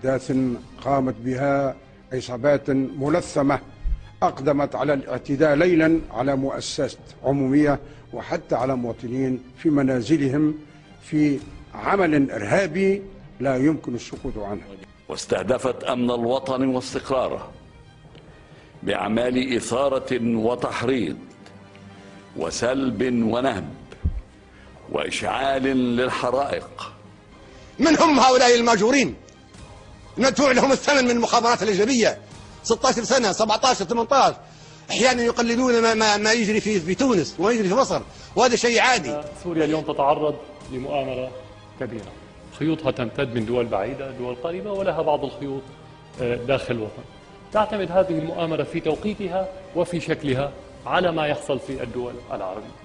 أحداث قامت بها عصابات ملثمة أقدمت على الاعتداء ليلا على مؤسسات عمومية وحتى على مواطنين في منازلهم في عمل إرهابي لا يمكن السكوت عنه. واستهدفت أمن الوطن واستقراره بأعمال إثارة وتحريض وسلب ونهب وإشعال للحرائق. من هم هؤلاء الماجورين؟ ندفع لهم الثمن من المخابرات الأجنبية 16 سنة 17 18 أحيانا يقلدون ما يجري في تونس وما يجري في مصر، وهذا شيء عادي. سوريا اليوم تتعرض لمؤامرة كبيرة، خيوطها تمتد من دول بعيدة دول قريبة ولها بعض الخيوط داخل الوطن. تعتمد هذه المؤامرة في توقيتها وفي شكلها على ما يحصل في الدول العربية.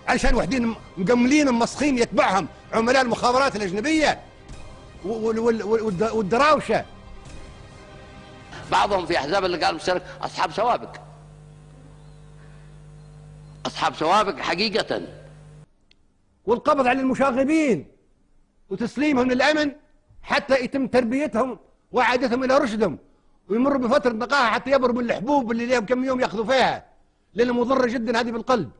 علشان وحدين مقملين مسخين يتبعهم عملاء المخابرات الأجنبية والدراوشة. بعضهم في أحزاب اللقاء المشترك أصحاب سوابق، أصحاب سوابق حقيقة. والقبض على المشاغبين وتسليمهم للأمن حتى يتم تربيتهم وإعادتهم إلى رشدهم ويمروا بفترة نقاهة حتى يبروا من الحبوب اللي لهم كم يوم يأخذوا فيها، لأنها مضرة جدا هذه بالقلب.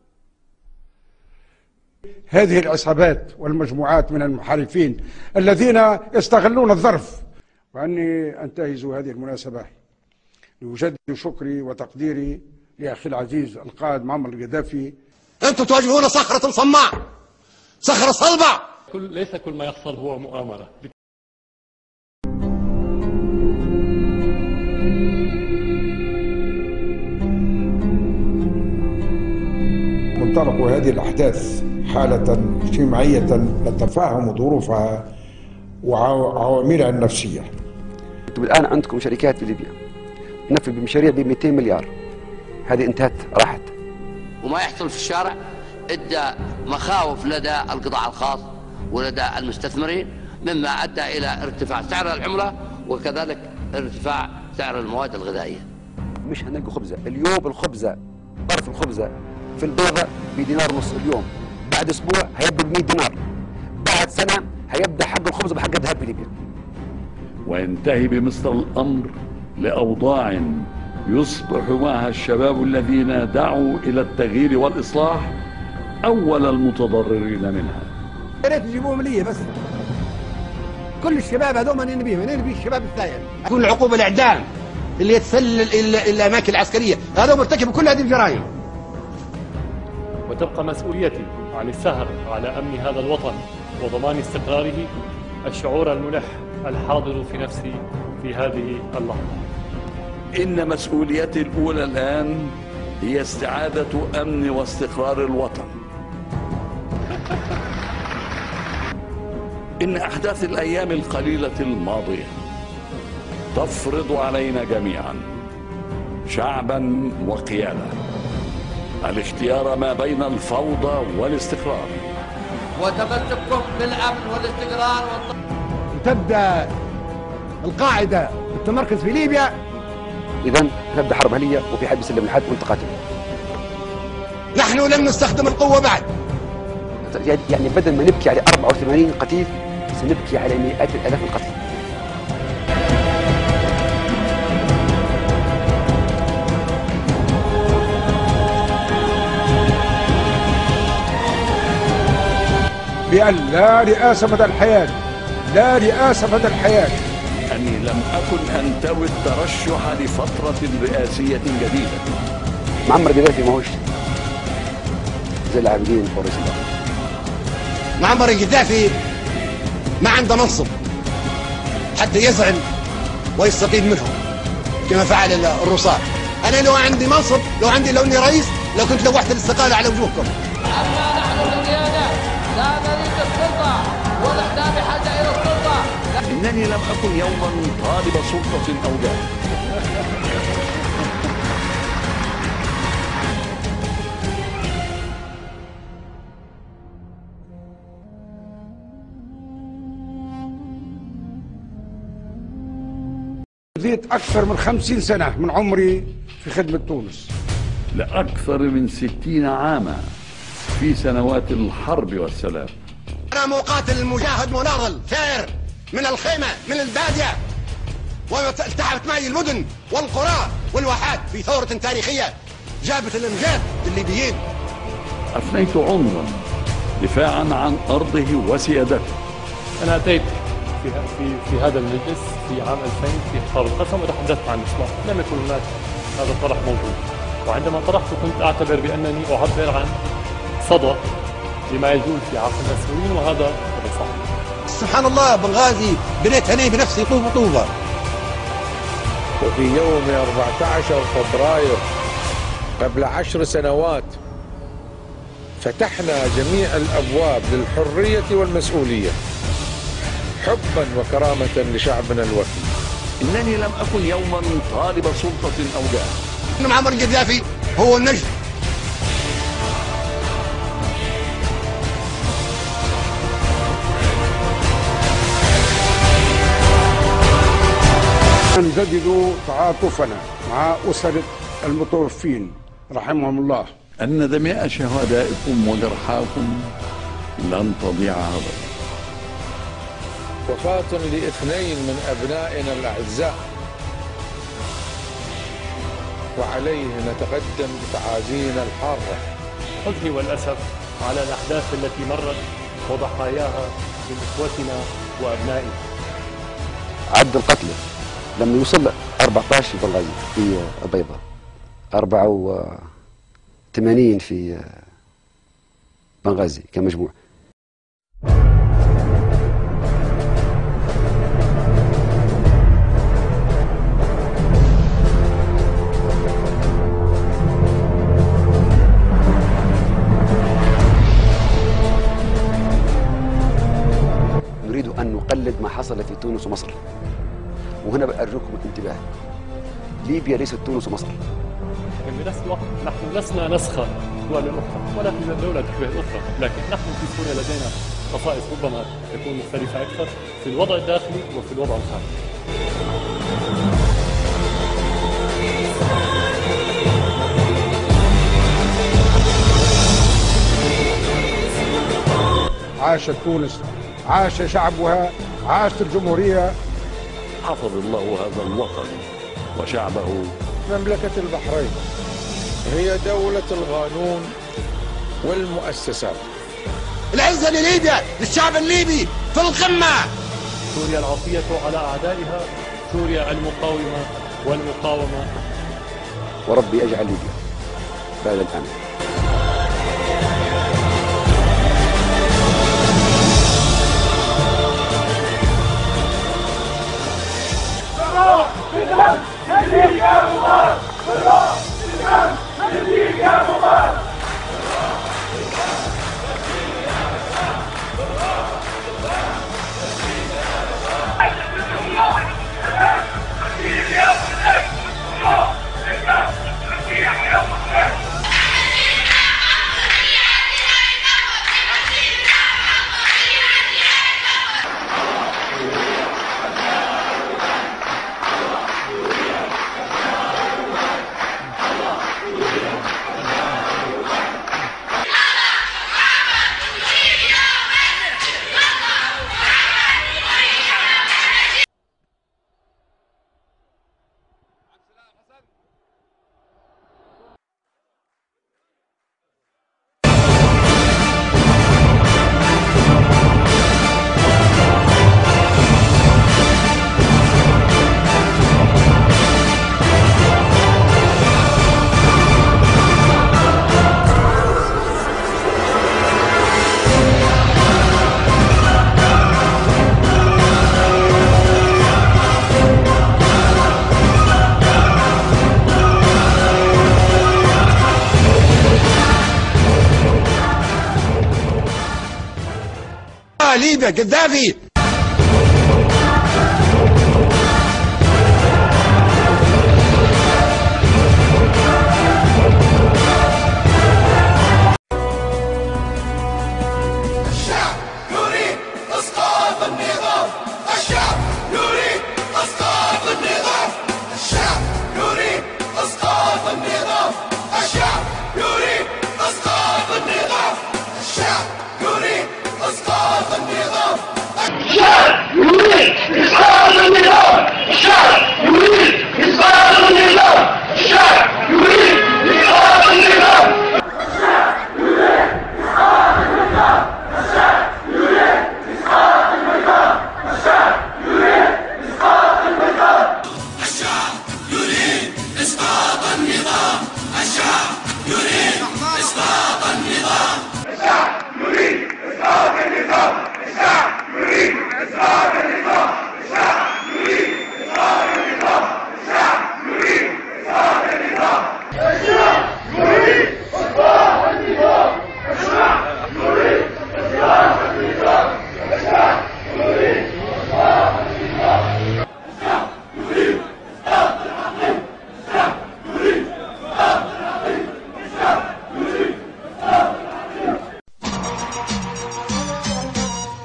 هذه العصابات والمجموعات من المنحرفين الذين يستغلون الظرف. وأني أنتهز هذه المناسبة لأجدد شكري وتقديري لأخي العزيز القائد معمر القذافي. أنتم تواجهون صخرة صماء، صخرة صلبة. ليس كل ما يحصل هو مؤامرة. تنطلق هذه الأحداث حالة اجتماعية نتفهم ظروفها وعواملها النفسية. الآن عندكم شركات في ليبيا تنفذ بمشاريع ب 200 مليار، هذه انتهت راحت. وما يحصل في الشارع ادى مخاوف لدى القطاع الخاص ولدى المستثمرين، مما ادى الى ارتفاع سعر العملة وكذلك ارتفاع سعر المواد الغذائية. مش هنلقوا خبزة اليوم، الخبزة طرف الخبزة في البيضة بدينار ونص اليوم، بعد اسبوع هيبقى ب 100 دينار، بعد سنة هيبدا حق الخبز بحق الذهب في ليبيا. وينتهي بمثل الأمر لأوضاع يصبح معها الشباب الذين دعوا إلى التغيير والإصلاح أول المتضررين منها. يا ريت تجيبوهم لي بس، كل الشباب هذول ما ننبيهم، ننبي الشباب الثاني. تكون العقوبة الإعدام اللي يتسلل إلى الأماكن العسكرية، هذا مرتكب كل هذه الجرائم. وتبقى مسؤوليتي عن السهر على أمن هذا الوطن وضمان استقراره الشعور الملح الحاضر في نفسي في هذه اللحظة. إن مسؤوليتي الأولى الآن هي استعادة أمن واستقرار الوطن. إن أحداث الأيام القليلة الماضية تفرض علينا جميعا شعبا وقيادة الاختيار ما بين الفوضى والاستقرار وتمسككم بالأمن والاستقرار وتبدأ القاعدة بالتمركز في ليبيا. إذن نبدأ حرب أهلية وفي حد يسلم الحد ونتقاتل. نحن لم نستخدم القوة بعد. يعني بدل ما نبكي على 84 قتيل سنبكي على مئات الآلاف القتيل. بأن لا رئاسة مدى الحياة، لا رئاسة مدى الحياة. أني لم أكن أنتوي الترشح لفترة رئاسية جديدة. معمر القذافي ما هوش زي العابدين ورئيس الوزراء. معمر القذافي ما عنده منصب حتى يزعل ويستقيل منهم كما فعل الرصاص. أنا لو عندي منصب، لو إني رئيس، لو كنت لوحت الاستقالة على وجوهكم. أما نحن القيادة لا نريد السلطة ولسنا بحاجة إلى السلطة. إنني لم أكن يوما طالب سلطة أو جاه. قضيت أكثر من 50 سنة من عمري في خدمة تونس، لأكثر من 60 عاما في سنوات الحرب والسلام. أنا مقاتل مجاهد مناضل ثائر من الخيمة من البادية والتحمت معي المدن والقرى والواحات في ثورة تاريخية جابت الأمجاد للليبيين. أفنيت عمرا دفاعا عن أرضه وسيادته. أنا أتيت في هذا المجلس في عام 2000 في خطاب القسم وتحدثت عن الإصلاح، لم يكن هناك هذا الطرح موجود، وعندما طرحته كنت أعتبر بأنني أعبر عن صدى لما يجول في عقل المسؤولين، وهذا صحيح. سبحان الله، بنغازي بنيت هني بنفسي طوبة طوبة. وفي يوم 14 فبراير قبل 10 سنوات فتحنا جميع الأبواب للحرية والمسؤولية حبا وكرامة لشعبنا الوفي. إنني لم أكن يوما طالب سلطة أو جاه. إن معمر القذافي هو النجم. نجدد تعاطفنا مع أسر المتوفين رحمهم الله. أن دماء شهدائكم وجرحاكم لن تضيع هدرا. وفاة لاثنين من أبنائنا الأعزاء، وعليه نتقدم بتعازينا الحارة. حزني والأسف على الأحداث التي مرت وضحاياها من إخوتنا وأبنائنا. عد القتلى لما يوصل 14 في بنغازي في البيضاء، 84 في بنغازي كمجموع. نريد أن نقلد ما حصل في تونس ومصر، وهنا بأرجوكم الانتباه، ليبيا ليست تونس ومصر. في نفس الوقت نحن لسنا نسخة دول أخرى ولا في دولة تشبه الأخرى، لكن نحن في سوريا لدينا خصائص ربما تكون مختلفة أكثر في الوضع الداخلي وفي الوضع الخارجي. عاشت تونس، عاش شعبها، عاشت الجمهورية. حفظ الله هذا الوطن وشعبه. مملكة البحرين هي دولة القانون والمؤسسات. العزة لليبيا، للشعب الليبي في القمة. سوريا العصية على أعدائها، سوريا المقاومة والمقاومة. وربي أجعل ليبيا بلد الأمن. ليبيا قذافي. الشعب يريد اسقاط النظام، الشعب يريد اسقاط النظام، الشعب يريد اسقاط النظام، الشعب يريد اسقاط النظام، الشعب يريد اسقاط النظام، الشعب يريد اسقاط النظام. الشعب يريد إسقاط النظام. الشعب يريد إسقاط النظام.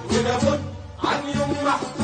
ولابد عن يوم محكوم